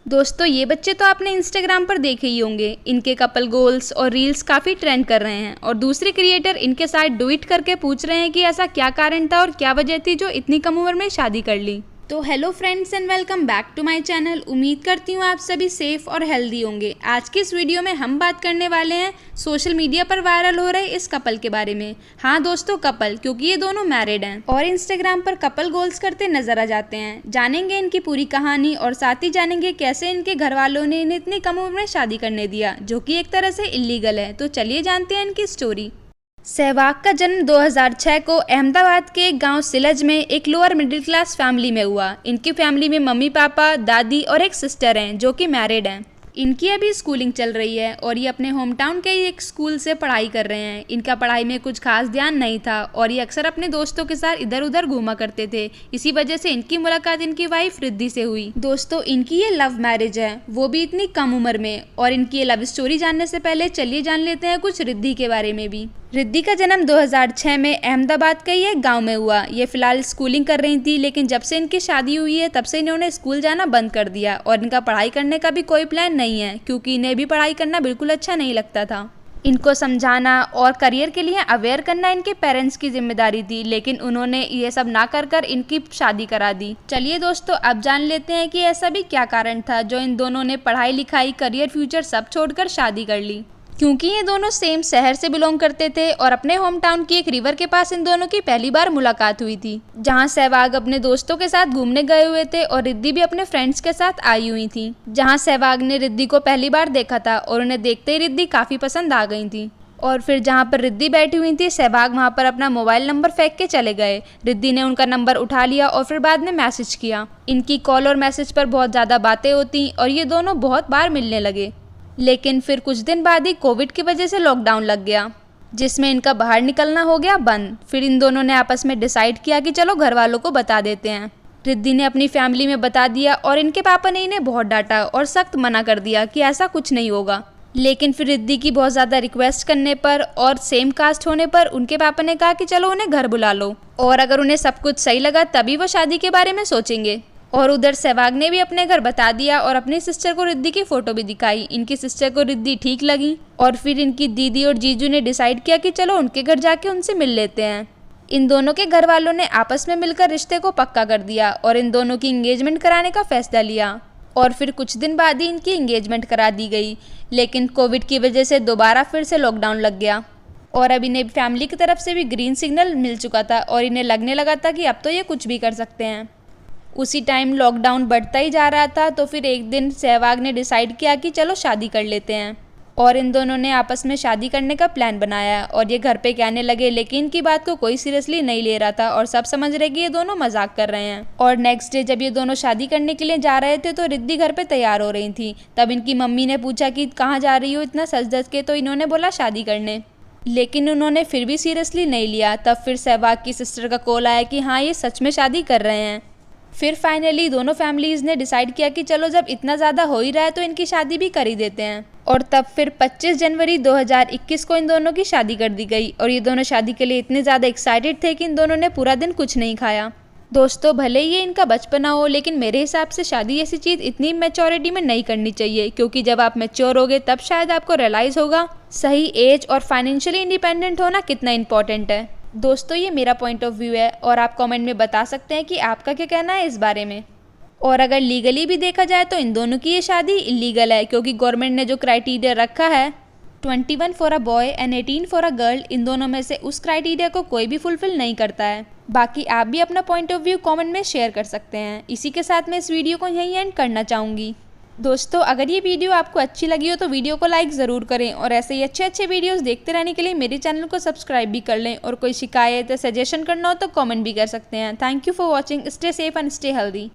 दोस्तों ये बच्चे तो आपने इंस्टाग्राम पर देखे ही होंगे। इनके कपल गोल्स और रील्स काफ़ी ट्रेंड कर रहे हैं और दूसरे क्रिएटर इनके साथ डुइट करके पूछ रहे हैं कि ऐसा क्या कारण था और क्या वजह थी जो इतनी कम उम्र में शादी कर ली। तो hello friends and welcome back to my channel. उम्मीद करती हूँ आप सभी सेफ और हेल्दी होंगे। आज की इस वीडियो में हम बात करने वाले हैं सोशल मीडिया पर वायरल हो रहे इस कपल के बारे में। हाँ दोस्तों, कपल, क्योंकि ये दोनों मैरिड हैं और इंस्टाग्राम पर कपल गोल्स करते नजर आ जाते हैं। जानेंगे इनकी पूरी कहानी और साथ ही जानेंगे कैसे इनके घर वालों ने इन्हें इतनी कम उम्र में शादी करने दिया, जो कि एक तरह से इलीगल है। तो चलिए जानते हैं इनकी स्टोरी। सहवाग का जन्म 2006 को अहमदाबाद के एक गांव सिलज में एक लोअर मिडिल क्लास फैमिली में हुआ। इनकी फैमिली में मम्मी पापा, दादी और एक सिस्टर हैं जो कि मैरिड हैं। इनकी अभी स्कूलिंग चल रही है और ये अपने होम टाउन के ही एक स्कूल से पढ़ाई कर रहे हैं। इनका पढ़ाई में कुछ खास ध्यान नहीं था और ये अक्सर अपने दोस्तों के साथ इधर उधर घूमा करते थे। इसी वजह से इनकी मुलाकात इनकी वाइफ रिद्धि से हुई। दोस्तों इनकी ये लव मैरिज है, वो भी इतनी कम उम्र में। और इनकी ये लव स्टोरी जानने से पहले चलिए जान लेते हैं कुछ रिद्धि के बारे में भी। रिद्धि का जन्म 2006 में अहमदाबाद के ही एक गांव में हुआ। ये फिलहाल स्कूलिंग कर रही थी, लेकिन जब से इनकी शादी हुई है तब से इन्होंने स्कूल जाना बंद कर दिया और इनका पढ़ाई करने का भी कोई प्लान नहीं है, क्योंकि इन्हें भी पढ़ाई करना बिल्कुल अच्छा नहीं लगता था। इनको समझाना और करियर के लिए अवेयर करना इनके पेरेंट्स की जिम्मेदारी थी, लेकिन उन्होंने ये सब ना कर कर इनकी शादी करा दी। चलिए दोस्तों, अब जान लेते हैं कि ऐसा भी क्या कारण था जो इन दोनों ने पढ़ाई लिखाई, करियर, फ्यूचर सब छोड़कर शादी कर ली। क्योंकि ये दोनों सेम शहर से बिलोंग करते थे और अपने होम टाउन की एक रिवर के पास इन दोनों की पहली बार मुलाकात हुई थी, जहां सहवाग अपने दोस्तों के साथ घूमने गए हुए थे और रिद्धि भी अपने फ्रेंड्स के साथ आई हुई थी। जहां सहवाग ने रिद्धि को पहली बार देखा था और उन्हें देखते ही रिद्धि काफी पसंद आ गई थी। और फिर जहाँ पर रिद्धि बैठी हुई थी, सहवाग वहाँ पर अपना मोबाइल नंबर फेंक के चले गए। रिद्धि ने उनका नंबर उठा लिया और फिर बाद में मैसेज किया। इनकी कॉल और मैसेज पर बहुत ज़्यादा बातें होती और ये दोनों बहुत बार मिलने लगे। लेकिन फिर कुछ दिन बाद ही कोविड की वजह से लॉकडाउन लग गया, जिसमें इनका बाहर निकलना हो गया बंद। फिर इन दोनों ने आपस में डिसाइड किया कि चलो घर वालों को बता देते हैं। रिद्धि ने अपनी फैमिली में बता दिया और इनके पापा ने इन्हें बहुत डांटा और सख्त मना कर दिया कि ऐसा कुछ नहीं होगा। लेकिन फिर रिद्धि की बहुत ज़्यादा रिक्वेस्ट करने पर और सेम कास्ट होने पर उनके पापा ने कहा कि चलो उन्हें घर बुला लो और अगर उन्हें सब कुछ सही लगा तभी वो शादी के बारे में सोचेंगे। और उधर सहवाग ने भी अपने घर बता दिया और अपनी सिस्टर को रिद्धि की फ़ोटो भी दिखाई। इनकी सिस्टर को रिद्धि ठीक लगी और फिर इनकी दीदी और जीजू ने डिसाइड किया कि चलो उनके घर जाके उनसे मिल लेते हैं। इन दोनों के घर वालों ने आपस में मिलकर रिश्ते को पक्का कर दिया और इन दोनों की इंगेजमेंट कराने का फैसला लिया। और फिर कुछ दिन बाद ही इनकी इंगेजमेंट करा दी गई। लेकिन कोविड की वजह से दोबारा फिर से लॉकडाउन लग गया और अब इन्हें फैमिली की तरफ से भी ग्रीन सिग्नल मिल चुका था और इन्हें लगने लगा था कि अब तो ये कुछ भी कर सकते हैं। उसी टाइम लॉकडाउन बढ़ता ही जा रहा था, तो फिर एक दिन सहवाग ने डिसाइड किया कि चलो शादी कर लेते हैं और इन दोनों ने आपस में शादी करने का प्लान बनाया। और ये घर पे कहने लगे, लेकिन इनकी बात को कोई सीरियसली नहीं ले रहा था और सब समझ रहे कि ये दोनों मजाक कर रहे हैं। और नेक्स्ट डे जब ये दोनों शादी करने के लिए जा रहे थे तो रिद्धि घर पे तैयार हो रही थी। तब इनकी मम्मी ने पूछा कि कहाँ जा रही हो इतना सज धज के, तो इन्होंने बोला शादी करने। लेकिन उन्होंने फिर भी सीरियसली नहीं लिया। तब फिर सहवाग की सिस्टर का कॉल आया कि हाँ ये सच में शादी कर रहे हैं। फिर फाइनली दोनों फैमिलीज़ ने डिसाइड किया कि चलो जब इतना ज़्यादा हो ही रहा है तो इनकी शादी भी कर ही देते हैं। और तब फिर 25 जनवरी 2021 को इन दोनों की शादी कर दी गई। और ये दोनों शादी के लिए इतने ज़्यादा एक्साइटेड थे कि इन दोनों ने पूरा दिन कुछ नहीं खाया। दोस्तों भले ही ये इनका बचपना हो, लेकिन मेरे हिसाब से शादी ऐसी चीज़ इतनी मैच्योरिटी में नहीं करनी चाहिए, क्योंकि जब आप मैच्योर होगे तब शायद आपको रियलाइज़ होगा सही एज और फाइनेंशियली इंडिपेंडेंट होना कितना इंपॉर्टेंट है। दोस्तों ये मेरा पॉइंट ऑफ व्यू है और आप कमेंट में बता सकते हैं कि आपका क्या कहना है इस बारे में। और अगर लीगली भी देखा जाए तो इन दोनों की ये शादी इलीगल है, क्योंकि गवर्नमेंट ने जो क्राइटेरिया रखा है 21 for a boy and 18 for a girl, इन दोनों में से उस क्राइटेरिया को कोई भी फुलफिल नहीं करता है। बाकी आप भी अपना पॉइंट ऑफ व्यू कमेंट में शेयर कर सकते हैं। इसी के साथ मैं इस वीडियो को यहीं एंड करना चाहूँगी। दोस्तों अगर ये वीडियो आपको अच्छी लगी हो तो वीडियो को लाइक ज़रूर करें और ऐसे ही अच्छे अच्छे वीडियोस देखते रहने के लिए मेरे चैनल को सब्सक्राइब भी कर लें। और कोई शिकायत या सजेशन करना हो तो कमेंट भी कर सकते हैं। Thank you for watching. Stay safe and stay healthy.